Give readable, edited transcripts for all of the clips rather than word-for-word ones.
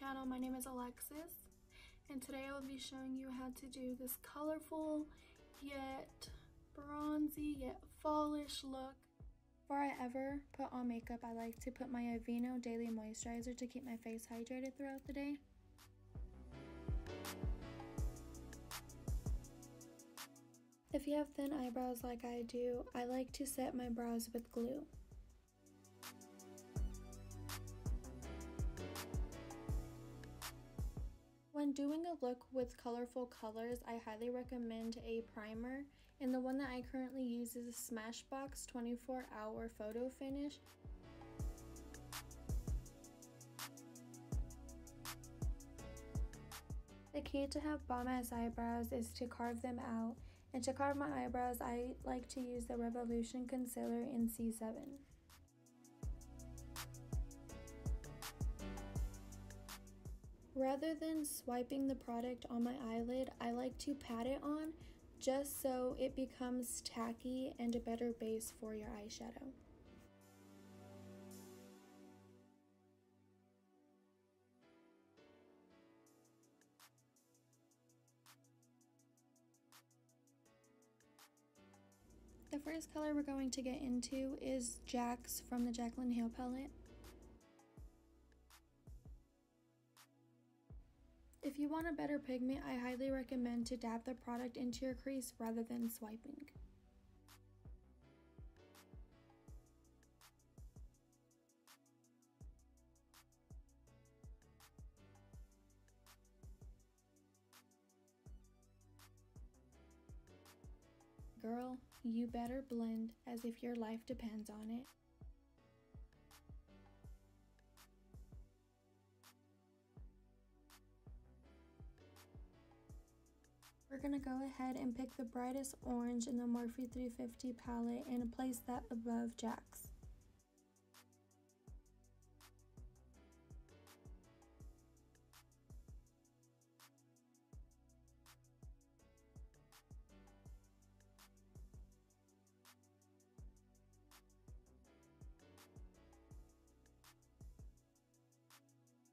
channel. My name is Alexis, and today I will be showing you how to do this colorful yet bronzy yet fallish look. Before I ever put on makeup, I like to put my Aveeno Daily Moisturizer to keep my face hydrated throughout the day. If you have thin eyebrows like I do, I like to set my brows with glue. When doing a look with colorful colors, I highly recommend a primer, and the one that I currently use is a Smashbox 24-hour photo finish. The key to have bomb-ass eyebrows is to carve them out, and to carve my eyebrows, I like to use the Revolution Concealer in C7. Rather than swiping the product on my eyelid, I like to pat it on just so it becomes tacky and a better base for your eyeshadow. The first color we're going to get into is Jax from the Jaclyn Hill palette. If you want a better pigment, I highly recommend to dab the product into your crease rather than swiping. Girl, you better blend as if your life depends on it. We're going to go ahead and pick the brightest orange in the Morphe 350 palette and place that above Jax.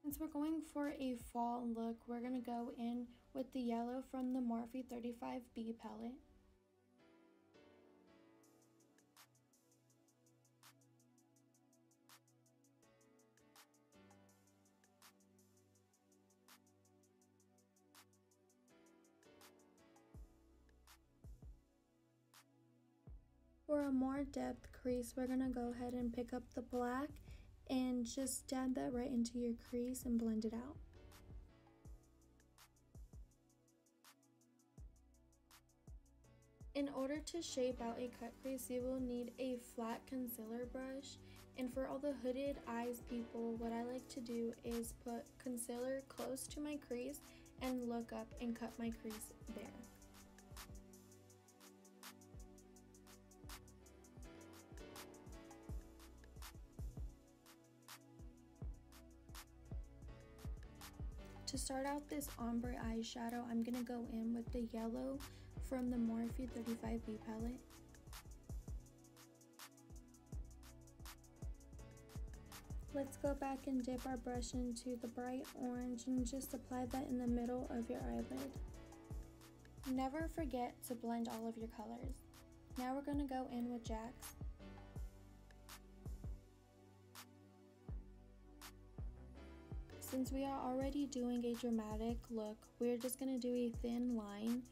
Since we're going for a fall look, we're going to go in with the yellow from the Morphe 35B palette. For a more depth crease, we're going to go ahead and pick up the black and just dab that right into your crease and blend it out. In order to shape out a cut crease, you will need a flat concealer brush, and for all the hooded eyes people, what I like to do is put concealer close to my crease and look up and cut my crease there. To start out this ombre eyeshadow, I'm going to go in with the yellow from the Morphe 35B palette. Let's go back and dip our brush into the bright orange and just apply that in the middle of your eyelid. Never forget to blend all of your colors. Now we're going to go in with Jax. Since we are already doing a dramatic look, we're just going to do a thin line,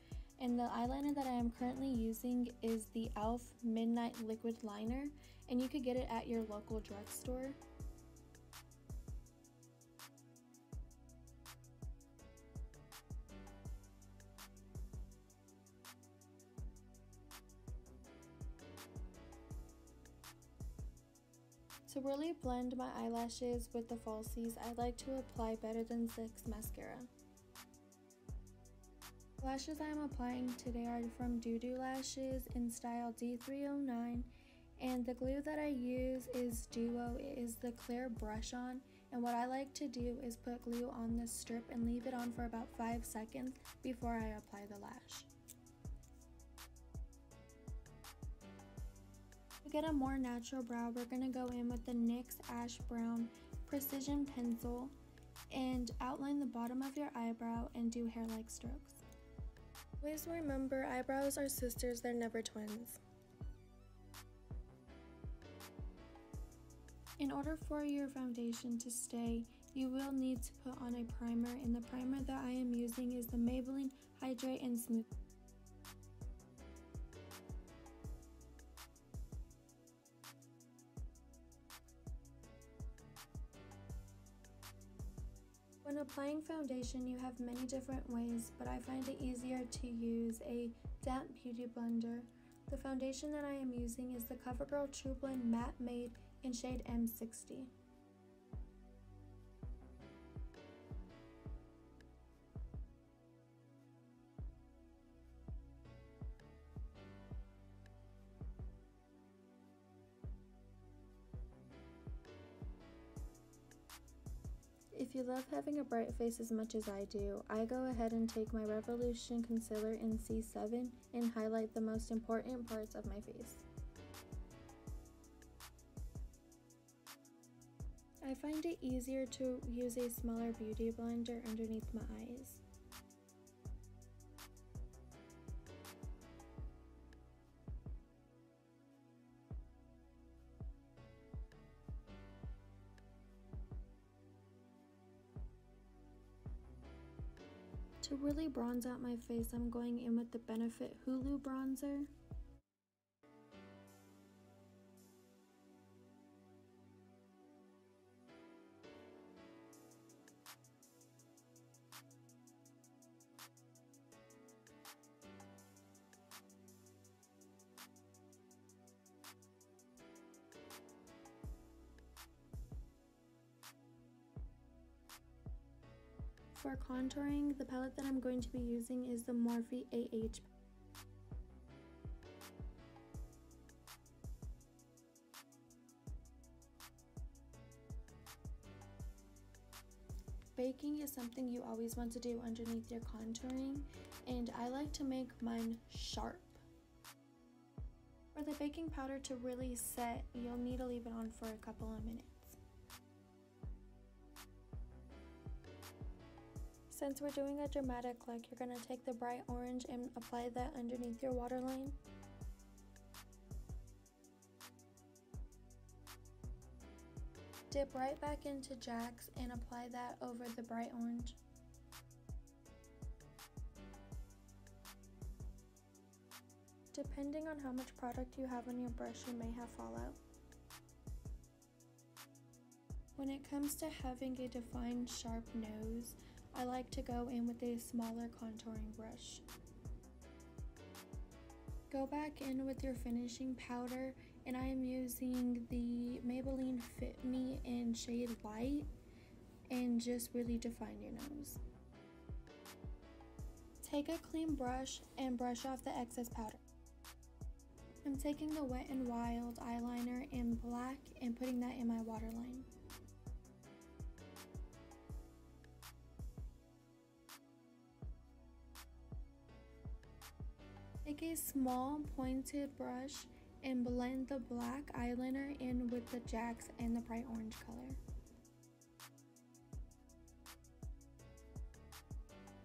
and the eyeliner that I am currently using is the e.l.f. Midnight Liquid Liner, and you could get it at your local drugstore. To really blend my eyelashes with the falsies, I like to apply Better Than Sex mascara. The lashes I am applying today are from Doo Doo Lashes in style D309, and the glue that I use is Duo. It is the clear brush on, and what I like to do is put glue on this strip and leave it on for about 5 seconds before I apply the lash. To get a more natural brow, we're going to go in with the NYX Ash Brown Precision Pencil, and outline the bottom of your eyebrow and do hair-like strokes. Always remember, eyebrows are sisters, they're never twins. In order for your foundation to stay, you will need to put on a primer, and the primer that I am using is the Maybelline Hydrate and Smooth. When applying foundation, you have many different ways, but I find it easier to use a damp beauty blender. The foundation that I am using is the CoverGirl True Blend Matte Made in shade M60. If you love having a bright face as much as I do, I go ahead and take my Revolution Concealer in C7 and highlight the most important parts of my face. I find it easier to use a smaller beauty blender underneath my eyes. To really bronze out my face, I'm going in with the Benefit Hulu bronzer. For contouring, the palette that I'm going to be using is the Morphe AH. Baking is something you always want to do underneath your contouring, and I like to make mine sharp. For the baking powder to really set, you'll need to leave it on for a couple of minutes. Since we're doing a dramatic look, you're going to take the bright orange and apply that underneath your waterline. Dip right back into Jack's and apply that over the bright orange. Depending on how much product you have on your brush, you may have fallout. When it comes to having a defined sharp nose, I like to go in with a smaller contouring brush. Go back in with your finishing powder, and I am using the Maybelline Fit Me in shade Light, and just really define your nose. Take a clean brush and brush off the excess powder. I'm taking the Wet n Wild eyeliner in black and putting that in my waterline. Take a small pointed brush and blend the black eyeliner in with the Jack's and the bright orange color.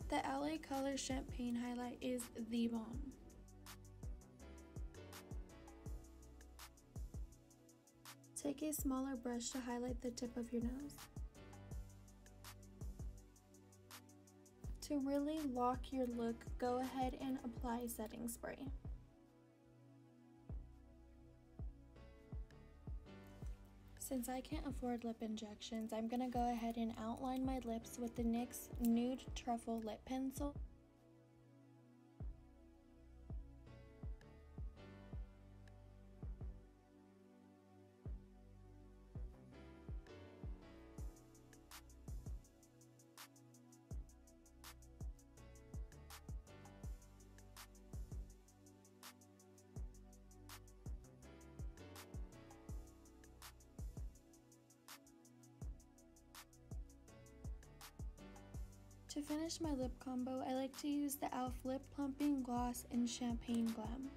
The LA Color Champagne highlight is the bomb. Take a smaller brush to highlight the tip of your nose. To really lock your look, go ahead and apply setting spray. Since I can't afford lip injections, I'm gonna go ahead and outline my lips with the NYX Nude Truffle Lip Pencil. To finish my lip combo, I like to use the e.l.f. Lip Plumping Gloss in Champagne Glam.